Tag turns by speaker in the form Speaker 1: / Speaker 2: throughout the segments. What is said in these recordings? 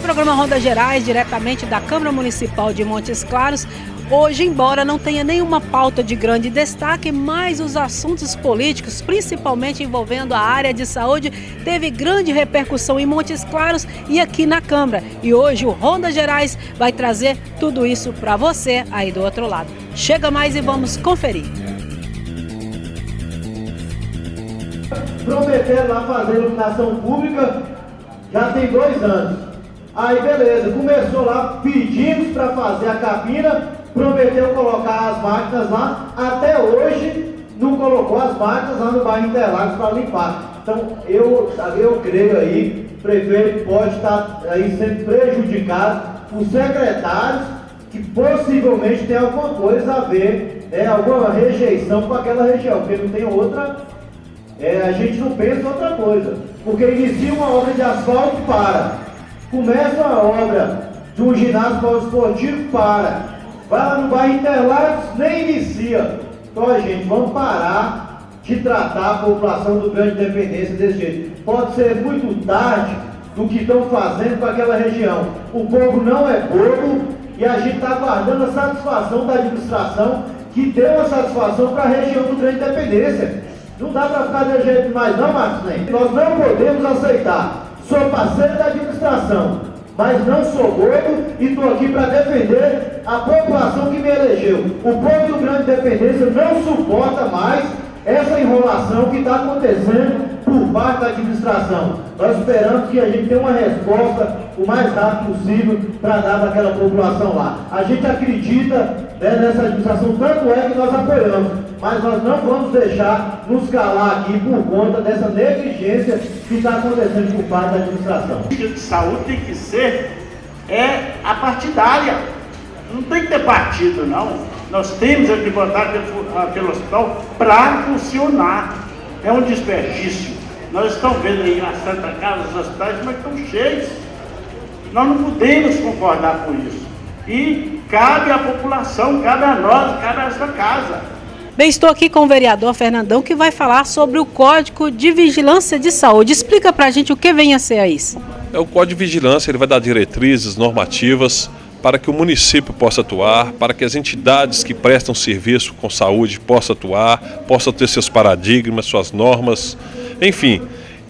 Speaker 1: Programa Rondas Gerais, diretamente da Câmara Municipal de Montes Claros. Hoje, embora não tenha nenhuma pauta de grande destaque, mas os assuntos políticos, principalmente envolvendo a área de saúde, teve grande repercussão em Montes Claros e aqui na Câmara. E hoje o Rondas Gerais vai trazer tudo isso para você aí do outro lado. Chega mais e vamos conferir.
Speaker 2: Prometeram lá fazer iluminação pública já tem 2 anos. Aí beleza, começou lá, pedimos para fazer a cabina, prometeu colocar as máquinas lá, até hoje não colocou as máquinas lá no bairro Interlagos para limpar. Então eu creio aí, o prefeito pode estar aí sendo prejudicado por secretários que possivelmente tem alguma coisa a ver, alguma rejeição com aquela região, porque não tem outra, a gente não pensa outra coisa, porque inicia uma obra de asfalto e para. Começa a obra de um ginásio poliesportivo, para. Vai lá no bairro Interlagos, nem inicia. Então, gente, vamos parar de tratar a população do Grande Independência desse jeito. Pode ser muito tarde do que estão fazendo com aquela região. O povo não é bobo e a gente está aguardando a satisfação da administração, que deu a satisfação para a região do Grande Independência. Não dá para ficar de jeito mais não, Marcos Ney. Nós não podemos aceitar. Sou parceiro da administração, mas não sou bobo e estou aqui para defender a população que me elegeu. O povo do Grande Independência não suporta mais essa enrolação que está acontecendo por parte da administração. Nós esperamos que a gente tenha uma resposta o mais rápido possível para dar para aquela população lá. A gente acredita nessa administração, tanto é que nós apoiamos, mas nós não vamos deixar nos calar aqui por conta dessa negligência que está acontecendo por parte da administração.
Speaker 3: A política de saúde tem que ser a partidária, não tem que ter partido não. Nós temos que botar aquele hospital para funcionar, é um desperdício. Nós estamos vendo aí na Santa Casa, os hospitais, mas estão cheios. Nós não podemos concordar com isso. E cabe à população, cabe a nós, cabe a esta casa.
Speaker 1: Bem, estou aqui com o vereador Fernandão, que vai falar sobre o Código de Vigilância de Saúde. Explica para a gente o que vem a ser isso.
Speaker 4: O Código de Vigilância ele vai dar diretrizes normativas para que o município possa atuar, para que as entidades que prestam serviço com saúde possam atuar, possam ter seus paradigmas, suas normas, enfim.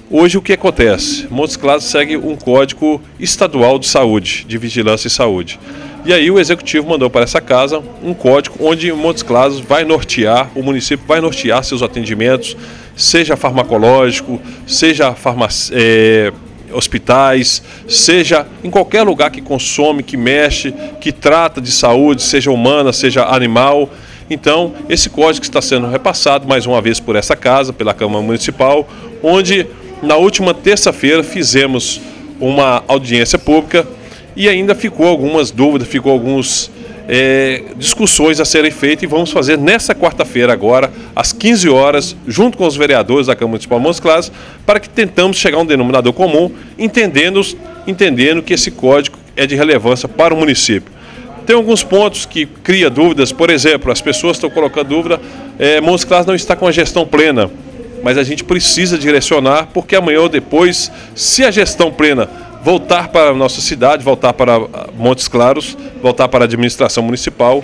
Speaker 4: Hoje o que acontece? Montes Claros segue um código estadual de saúde, de vigilância e saúde. E aí o executivo mandou para essa casa um código onde Montes Claros vai nortear, o município vai nortear seus atendimentos, seja farmacológico, seja hospitais, seja em qualquer lugar que consome, que mexe, que trata de saúde, seja humana, seja animal. Então, esse código está sendo repassado mais uma vez por essa casa, pela Câmara Municipal, onde na última terça-feira fizemos uma audiência pública e ainda ficou algumas dúvidas, ficou algumas discussões a serem feitas e vamos fazer nessa quarta-feira agora, às 15 horas, junto com os vereadores da Câmara Municipal de Montes Claros, para que tentamos chegar a um denominador comum, entendendo que esse código é de relevância para o município. Tem alguns pontos que cria dúvidas, por exemplo, as pessoas estão colocando dúvida, Montes Claros não está com a gestão plena, mas a gente precisa direcionar, porque amanhã ou depois, se a gestão plena voltar para a nossa cidade, voltar para Montes Claros, voltar para a administração municipal,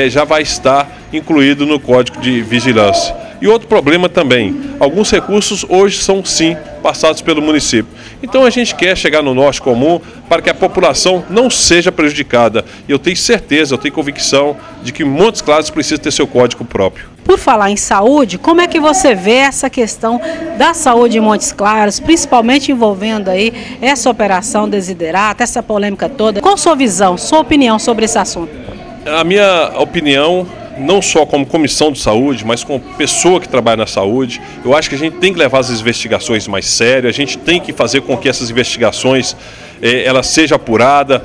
Speaker 4: já vai estar incluído no Código de Vigilância. E outro problema também, alguns recursos hoje são sim passados pelo município. Então a gente quer chegar no norte comum para que a população não seja prejudicada. E eu tenho certeza, eu tenho convicção de que Montes Claros precisa ter seu código próprio.
Speaker 1: Por falar em saúde, como é que você vê essa questão da saúde em Montes Claros, principalmente envolvendo aí essa operação Desiderata, essa polêmica toda? Qual a sua visão, sua opinião sobre esse assunto?
Speaker 4: A minha opinião, não só como comissão de saúde, mas como pessoa que trabalha na saúde, eu acho que a gente tem que levar as investigações mais sérias, a gente tem que fazer com que essas investigações ela seja apurada.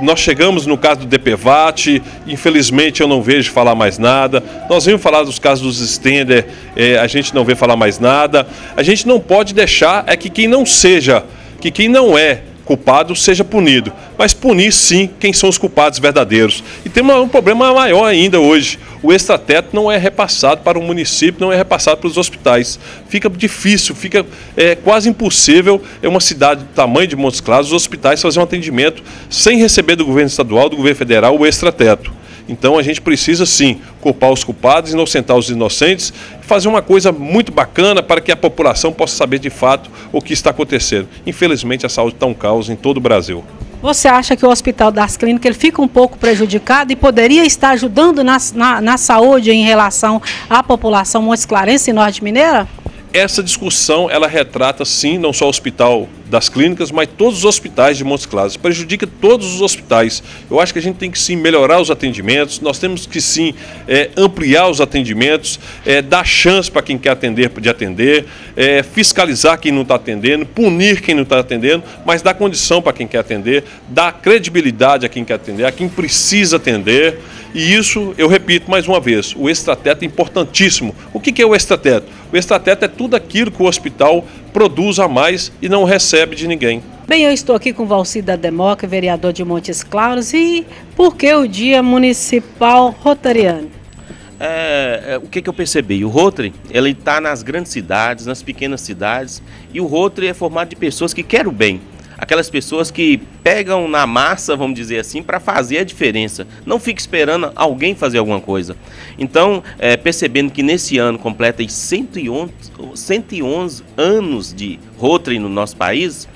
Speaker 4: Nós chegamos no caso do DPVAT, infelizmente eu não vejo falar mais nada. Nós vimos falar dos casos dos Stender, a gente não vê falar mais nada. A gente não pode deixar que quem não é culpado seja punido, mas punir sim quem são os culpados verdadeiros. E tem um problema maior ainda hoje: o extrateto não é repassado para o município, não é repassado para os hospitais. Fica difícil, fica quase impossível uma cidade do tamanho de Montes Claros, os hospitais fazer um atendimento sem receber do governo estadual, do governo federal, o extrateto. Então a gente precisa sim culpar os culpados, inocentar os inocentes e fazer uma coisa muito bacana para que a população possa saber de fato o que está acontecendo. Infelizmente a saúde está um caos em todo o Brasil.
Speaker 1: Você acha que o Hospital das Clínicas ele fica um pouco prejudicado e poderia estar ajudando na saúde em relação à população montes-clarense e norte-mineira?
Speaker 4: Essa discussão, ela retrata sim, não só o Hospital das Clínicas, mas todos os hospitais de Montes Claros. Prejudica todos os hospitais. Eu acho que a gente tem que sim melhorar os atendimentos, nós temos que sim ampliar os atendimentos, dar chance para quem quer atender de atender, fiscalizar quem não está atendendo, punir quem não está atendendo, mas dar condição para quem quer atender, dar credibilidade a quem quer atender, a quem precisa atender. E isso, eu repito mais uma vez, o extrateto é importantíssimo. O que é o extrateto? O extrateto é tudo aquilo que o hospital produz a mais e não recebe de ninguém.
Speaker 1: Bem, eu estou aqui com Valci da Democa, vereador de Montes Claros. E por que o Dia Municipal Rotariano?
Speaker 5: O que eu percebi? O Rotary, ele está nas grandes cidades, nas pequenas cidades, e o Rotary é formado de pessoas que querem o bem. Aquelas pessoas que pegam na massa, vamos dizer assim, para fazer a diferença. Não fica esperando alguém fazer alguma coisa. Então, percebendo que nesse ano completa 111 anos de Rotary no nosso país,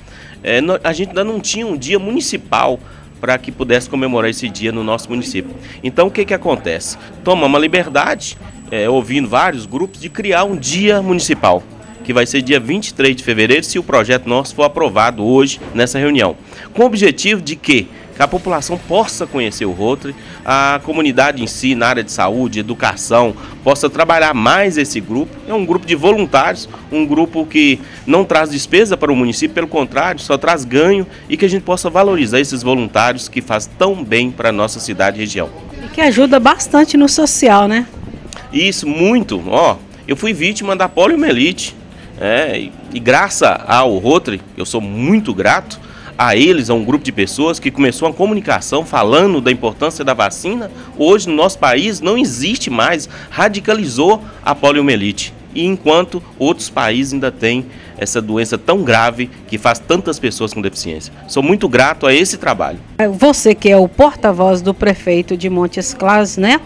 Speaker 5: a gente ainda não tinha um dia municipal para que pudesse comemorar esse dia no nosso município. Então, o que acontece? Tomamos a liberdade, ouvindo vários grupos, de criar um dia municipal, que vai ser dia 23 de fevereiro, se o projeto nosso for aprovado hoje nessa reunião. Com o objetivo de que a população possa conhecer o Rotary, a comunidade em si, na área de saúde, educação, possa trabalhar mais esse grupo. É um grupo de voluntários, um grupo que não traz despesa para o município, pelo contrário, só traz ganho, e que a gente possa valorizar esses voluntários que fazem tão bem para a nossa cidade e região.
Speaker 1: E que ajuda bastante no social, né?
Speaker 5: Isso, muito. Eu fui vítima da poliomielite. E graças ao Rotary, eu sou muito grato a eles, a um grupo de pessoas que começou uma comunicação falando da importância da vacina. Hoje no nosso país não existe mais, radicalizou a poliomielite. E enquanto outros países ainda têm essa doença tão grave que faz tantas pessoas com deficiência. Sou muito grato a esse trabalho.
Speaker 1: Você que é o porta-voz do prefeito de Montes Claros, né?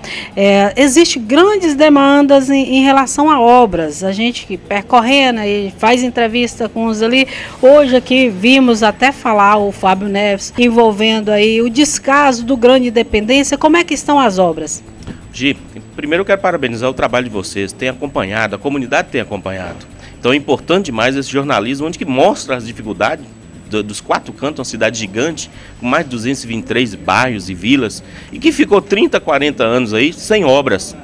Speaker 1: Existem grandes demandas em relação a obras. A gente que percorrendo e faz entrevista com os ali. Hoje aqui vimos até falar o Fábio Neves envolvendo aí o descaso do Grande Independência. Como é que estão as obras?
Speaker 5: Gi, primeiro eu quero parabenizar o trabalho de vocês, tem acompanhado, a comunidade tem acompanhado. Então é importante demais esse jornalismo, onde que mostra as dificuldades dos quatro cantos, uma cidade gigante, com mais de 223 bairros e vilas, e que ficou 30, 40 anos aí sem obras.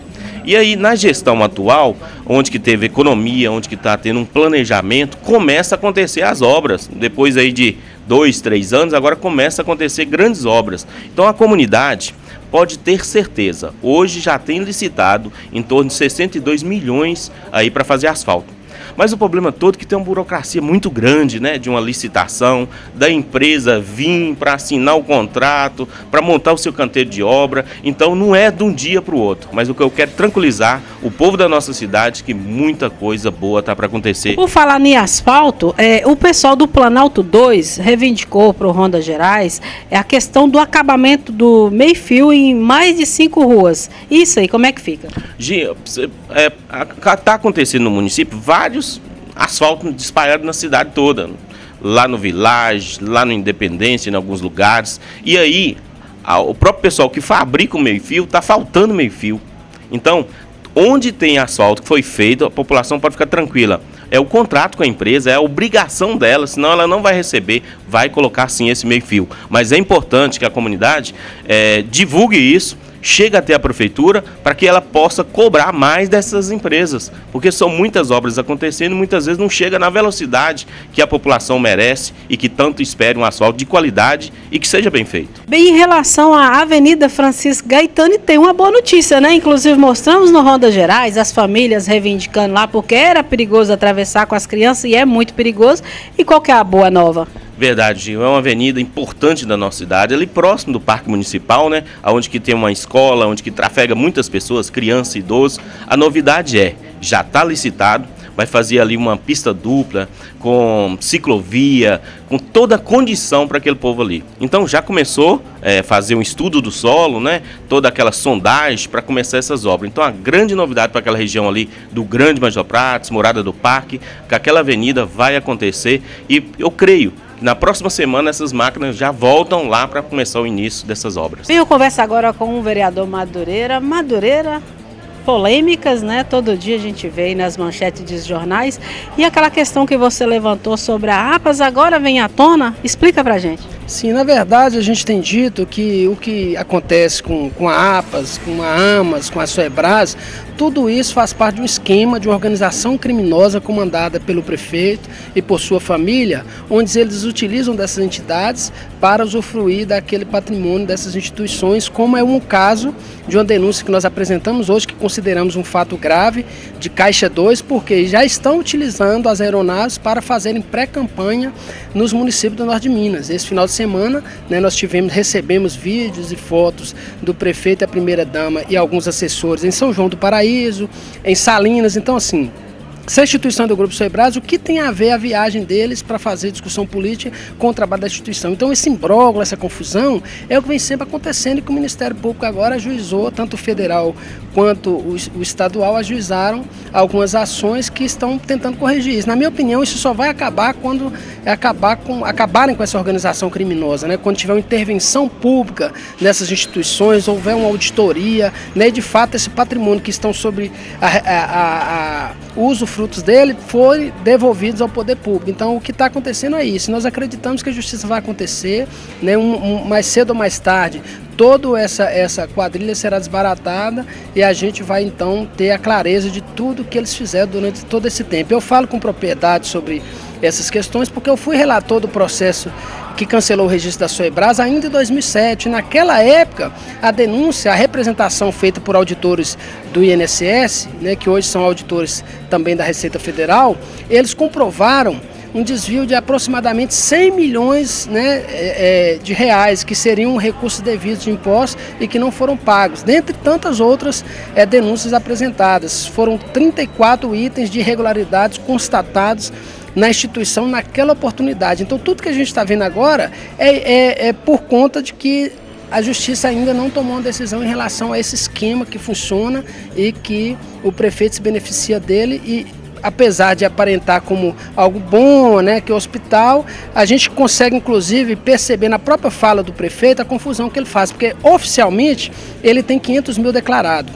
Speaker 5: E aí, na gestão atual, onde que teve economia, onde que está tendo um planejamento, começa a acontecer as obras. Depois aí de 2, 3 anos, agora começa a acontecer grandes obras. Então a comunidade pode ter certeza, hoje já tem licitado em torno de 62 milhões aí para fazer asfalto. Mas o problema todo é que tem uma burocracia muito grande, né, de uma licitação, da empresa vir para assinar o contrato, para montar o seu canteiro de obra. Então não é de um dia para o outro. Mas o que eu quero tranquilizar o povo da nossa cidade, que muita coisa boa está para acontecer.
Speaker 1: Por falar em asfalto, o pessoal do Planalto 2 reivindicou para o Ronda Gerais a questão do acabamento do meio-fio em mais de 5 ruas. Isso aí, como é que fica?
Speaker 5: Está acontecendo no município vários asfalto espalhado na cidade toda, lá no Village, lá no Independência, em alguns lugares. E aí, o próprio pessoal que fabrica o meio-fio, está faltando meio-fio. Então, onde tem asfalto que foi feito, a população pode ficar tranquila. É o contrato com a empresa, é a obrigação dela, senão ela não vai receber, vai colocar sim esse meio-fio. Mas é importante que a comunidade divulgue isso, chega até a prefeitura para que ela possa cobrar mais dessas empresas, porque são muitas obras acontecendo e muitas vezes não chega na velocidade que a população merece e que tanto espera um asfalto de qualidade e que seja bem feito.
Speaker 1: Bem, em relação à Avenida Francisco Gaetani, tem uma boa notícia, né? Inclusive mostramos no Ronda Gerais as famílias reivindicando lá porque era perigoso atravessar com as crianças e é muito perigoso. E qual que é a boa nova?
Speaker 5: Verdade, é uma avenida importante da nossa cidade, ali próximo do Parque Municipal, né? Onde que tem uma escola, onde que trafega muitas pessoas, crianças e idosos. A novidade já está licitado, vai fazer ali uma pista dupla, com ciclovia, com toda a condição para aquele povo ali. Então já começou a fazer um estudo do solo, né? Toda aquela sondagem para começar essas obras. Então a grande novidade para aquela região ali do Grande Major Prates, Morada do Parque, que aquela avenida vai acontecer e eu creio que na próxima semana essas máquinas já voltam lá para começar o início dessas obras.
Speaker 1: Eu converso agora com o vereador Madureira. Madureira, polêmicas, né? Todo dia a gente vê aí nas manchetes dos jornais. E aquela questão que você levantou sobre a APAS agora vem à tona? Explica pra gente.
Speaker 6: Sim, na verdade a gente tem dito que o que acontece com a APAS, com a AMAS, com a Soebras, tudo isso faz parte de um esquema de uma organização criminosa comandada pelo prefeito e por sua família, onde eles utilizam dessas entidades para usufruir daquele patrimônio dessas instituições, como é um caso de uma denúncia que nós apresentamos hoje, que consideramos um fato grave de Caixa 2, porque já estão utilizando as aeronaves para fazerem pré-campanha nos municípios do Norte de Minas. Esse final de semana, né, nós recebemos vídeos e fotos do prefeito, a primeira-dama e alguns assessores em São João do Paraíso, em Salinas. Então, assim, essa instituição do Grupo Soebras, o que tem a ver a viagem deles para fazer discussão política com o trabalho da instituição? Então esse imbróglio, essa confusão é o que vem sempre acontecendo e que o Ministério Público agora ajuizou, tanto o federal quanto o estadual ajuizaram algumas ações que estão tentando corrigir isso. Na minha opinião, isso só vai acabar quando acabarem com essa organização criminosa, né? Quando tiver uma intervenção pública nessas instituições, houver uma auditoria, né? E de fato esse patrimônio que estão sobre o usufrutos dele foram devolvidos ao poder público. Então o que está acontecendo é isso. Nós acreditamos que a justiça vai acontecer, né? Mais cedo ou mais tarde, toda essa quadrilha será desbaratada e a gente vai então ter a clareza de tudo que eles fizeram durante todo esse tempo. Eu falo com propriedade sobre essas questões porque eu fui relator do processo que cancelou o registro da Soebras ainda em 2007. Naquela época, a denúncia, a representação feita por auditores do INSS, né, que hoje são auditores também da Receita Federal, eles comprovaram um desvio de aproximadamente 100 milhões, né, de reais, que seriam recursos devidos de impostos e que não foram pagos, dentre tantas outras denúncias apresentadas. Foram 34 itens de irregularidades constatados na instituição naquela oportunidade. Então tudo que a gente está vendo agora é por conta de que a justiça ainda não tomou uma decisão em relação a esse esquema que funciona e que o prefeito se beneficia dele e, apesar de aparentar como algo bom, né, que é o hospital, a gente consegue inclusive perceber na própria fala do prefeito a confusão que ele faz, porque oficialmente ele tem 500 mil declarado.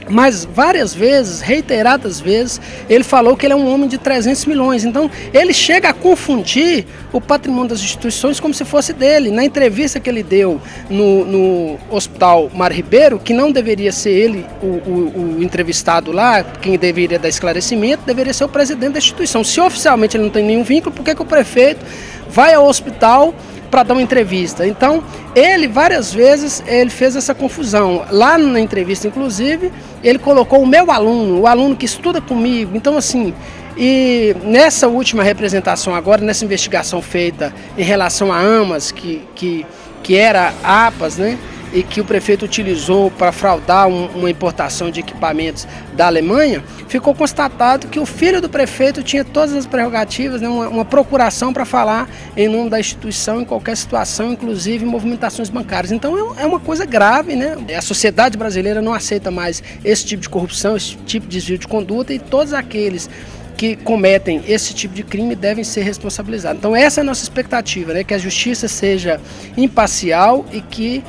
Speaker 6: Mas várias vezes, reiteradas vezes, ele falou que ele é um homem de 300 milhões. Então, ele chega a confundir o patrimônio das instituições como se fosse dele. Na entrevista que ele deu no Hospital Mário Ribeiro, que não deveria ser ele o entrevistado lá, quem deveria dar esclarecimento, deveria ser o presidente da instituição. Se oficialmente ele não tem nenhum vínculo, por que o prefeito vai ao hospital para dar uma entrevista? Então, ele várias vezes ele fez essa confusão. Lá na entrevista, inclusive, ele colocou o meu aluno, o aluno que estuda comigo. Então, assim, e nessa última representação agora, nessa investigação feita em relação a AMAS, que era APAS, né? E que o prefeito utilizou para fraudar uma importação de equipamentos da Alemanha, ficou constatado que o filho do prefeito tinha todas as prerrogativas, né, uma procuração para falar em nome da instituição em qualquer situação, inclusive movimentações bancárias. Então é uma coisa grave, né? A sociedade brasileira não aceita mais esse tipo de corrupção, esse tipo de desvio de conduta, e todos aqueles que cometem esse tipo de crime devem ser responsabilizados. Então essa é a nossa expectativa, né? Que a justiça seja imparcial e que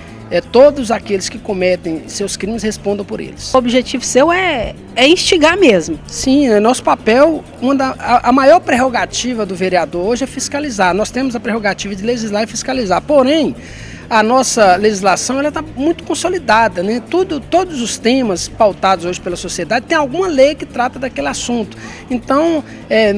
Speaker 6: todos aqueles que cometem seus crimes respondam por eles.
Speaker 1: O objetivo seu é instigar mesmo.
Speaker 6: Sim, nosso papel, a maior prerrogativa do vereador hoje é fiscalizar. Nós temos a prerrogativa de legislar e fiscalizar, porém, a nossa legislação está muito consolidada, né? Todos os temas pautados hoje pela sociedade tem alguma lei que trata daquele assunto. Então,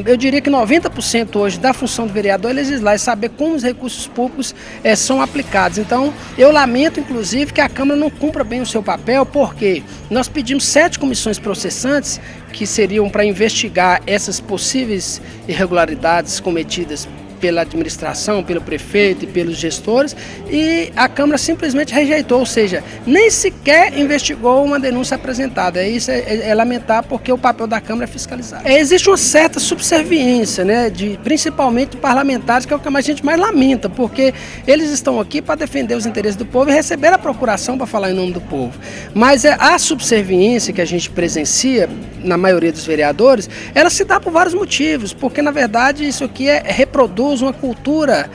Speaker 6: eu diria que 90% hoje da função do vereador é legislar e saber como os recursos públicos são aplicados. Então, eu lamento, inclusive, que a Câmara não cumpra bem o seu papel, porque nós pedimos 7 comissões processantes que seriam para investigar essas possíveis irregularidades cometidas pela administração, pelo prefeito e pelos gestores, e a Câmara simplesmente rejeitou, ou seja, nem sequer investigou uma denúncia apresentada. Isso é lamentar, porque o papel da Câmara é fiscalizar. Existe uma certa subserviência, né, principalmente de parlamentares, que é o que a gente mais lamenta, porque eles estão aqui para defender os interesses do povo e receber a procuração para falar em nome do povo. Mas a subserviência que a gente presencia na maioria dos vereadores, ela se dá por vários motivos, porque na verdade isso aqui reproduz uma cultura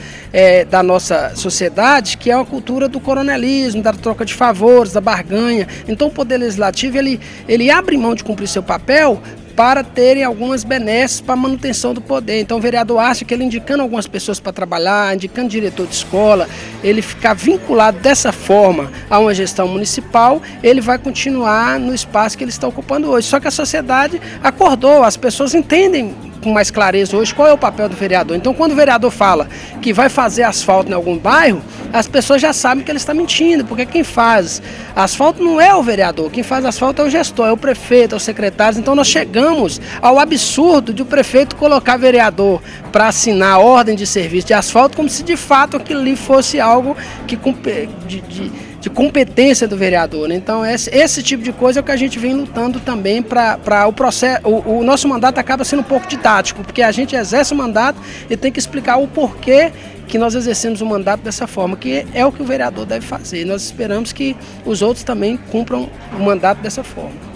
Speaker 6: da nossa sociedade, que é uma cultura do coronelismo, da troca de favores, da barganha. Então o Poder Legislativo ele abre mão de cumprir seu papel para terem algumas benesses para a manutenção do poder. Então o vereador acha que ele indicando algumas pessoas para trabalhar, indicando diretor de escola, ele ficar vinculado dessa forma a uma gestão municipal, ele vai continuar no espaço que ele está ocupando hoje. Só que a sociedade acordou, as pessoas entendem com mais clareza hoje qual é o papel do vereador. Então quando o vereador fala que vai fazer asfalto em algum bairro, as pessoas já sabem que ele está mentindo, porque quem faz asfalto não é o vereador, quem faz asfalto é o gestor, é o prefeito, é os secretários. Então nós chegamos ao absurdo de o prefeito colocar vereador para assinar a ordem de serviço de asfalto, como se de fato aquilo ali fosse algo que de competência do vereador, né? Então esse tipo de coisa é o que a gente vem lutando também para o processo. O nosso mandato acaba sendo um pouco didático, porque a gente exerce o mandato e tem que explicar o porquê que nós exercemos o mandato dessa forma, que é o que o vereador deve fazer. Nós esperamos que os outros também cumpram o mandato dessa forma.